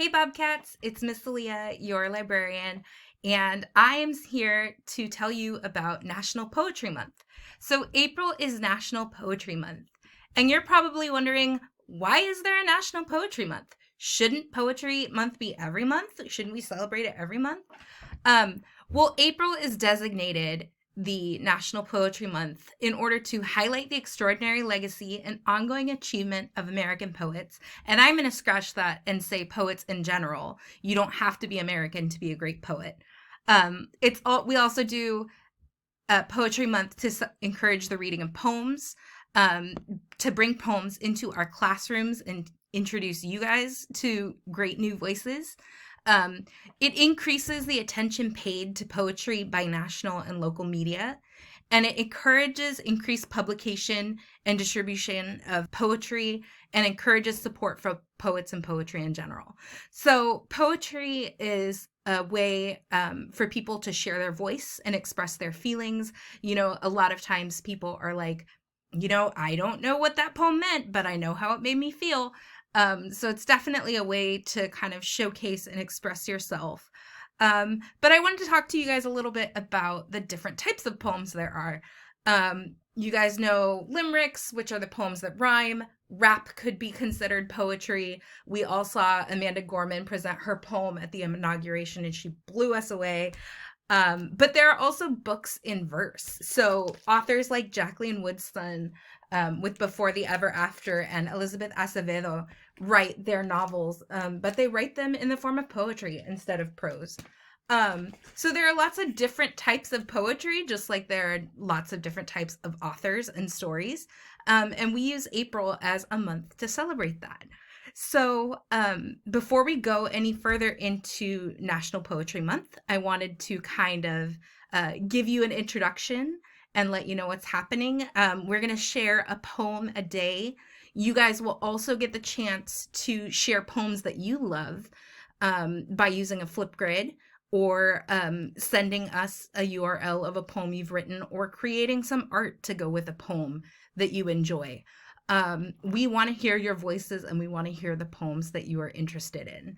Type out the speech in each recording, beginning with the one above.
Hey Bobcats, it's Miss Leah, your librarian, and I am here to tell you about National Poetry Month. So April is National Poetry Month, and you're probably wondering, why is there a National Poetry Month? Shouldn't Poetry Month be every month? Shouldn't we celebrate it every month? Um, well, April is designated the National Poetry Month in order to highlight the extraordinary legacy and ongoing achievement of American poets. And I'm going to scratch that and say poets in general. You don't have to be American to be a great poet. We also do Poetry Month to encourage the reading of poems, um, to bring poems into our classrooms and introduce you guys to great new voices. Um, it increases the attention paid to poetry by national and local media, and it encourages increased publication and distribution of poetry and encourages support for poets and poetry in general. So, poetry is a way for people to share their voice and express their feelings. A lot of times people are like, I don't know what that poem meant, but I know how it made me feel. So it's definitely a way to kind of showcase and express yourself. But I wanted to talk to you guys a little bit about the different types of poems there are. You guys know limericks, which are the poems that rhyme. Rap could be considered poetry. We all saw Amanda Gorman present her poem at the inauguration and she blew us away. But there are also books in verse. So authors like Jacqueline Woodson with Before the Ever After and Elizabeth Acevedo write their novels, but they write them in the form of poetry instead of prose. So there are lots of different types of poetry, just like there are lots of different types of authors and stories. And we use April as a month to celebrate that. So before we go any further into National Poetry Month, I wanted to kind of give you an introduction and let you know what's happening. We're going to share a poem a day. You guys will also get the chance to share poems that you love by using a Flipgrid or sending us a URL of a poem you've written or creating some art to go with a poem that you enjoy. We want to hear your voices and we want to hear the poems that you are interested in.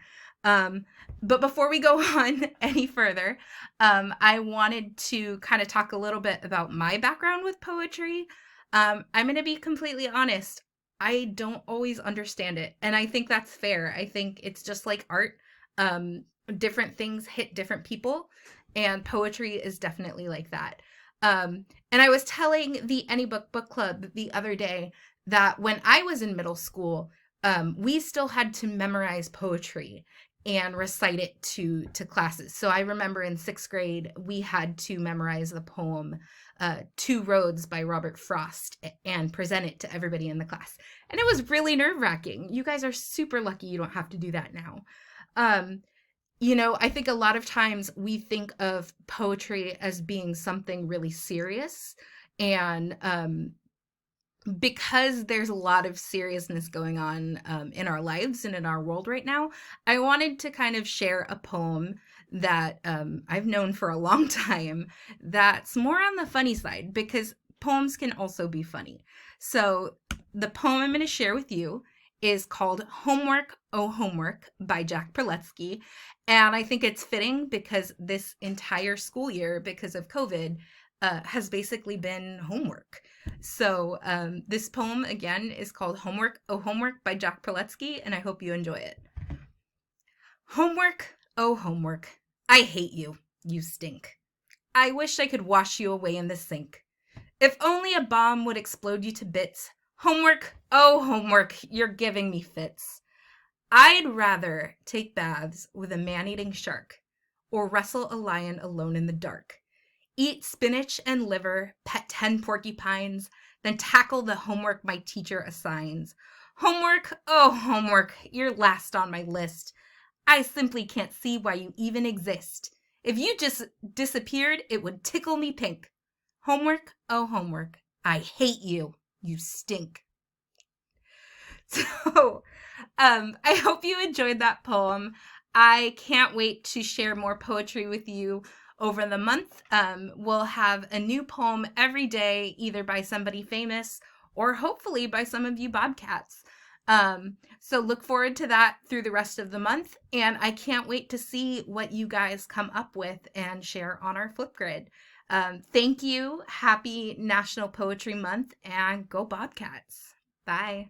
But before we go on any further, I wanted to kind of talk a little bit about my background with poetry. I'm going to be completely honest. I don't always understand it. And I think that's fair. I think it's just like art. Different things hit different people. And poetry is definitely like that. And I was telling the AnyBook Book Club the other day that when I was in middle school, we still had to memorize poetry and recite it to classes. So I remember in 6th grade, we had to memorize the poem Two Roads by Robert Frost and present it to everybody in the class. And it was really nerve-wracking. You guys are super lucky you don't have to do that now. I think a lot of times we think of poetry as being something really serious. And because there's a lot of seriousness going on in our lives and in our world right now, I wanted to kind of share a poem that I've known for a long time that's more on the funny side because poems can also be funny. So the poem I'm going to share with you is called Homework, Oh Homework by Jack Perletsky. And I think it's fitting because this entire school year, because of COVID, has basically been homework. So this poem, again, is called Homework, Oh Homework by Jack Perletsky, and I hope you enjoy it. Homework, oh homework, I hate you, you stink. I wish I could wash you away in the sink. If only a bomb would explode you to bits. Homework, oh homework, you're giving me fits. I'd rather take baths with a man-eating shark or wrestle a lion alone in the dark. Eat spinach and liver, pet 10 porcupines, then tackle the homework my teacher assigns. Homework, oh homework, you're last on my list. I simply can't see why you even exist. If you just disappeared, it would tickle me pink. Homework, oh homework, I hate you, you stink. So, I hope you enjoyed that poem. I can't wait to share more poetry with you over the month. We'll have a new poem every day, either by somebody famous or hopefully by some of you Bobcats. So look forward to that through the rest of the month. And I can't wait to see what you guys come up with and share on our Flipgrid. Thank you. Happy National Poetry Month, and go Bobcats. Bye.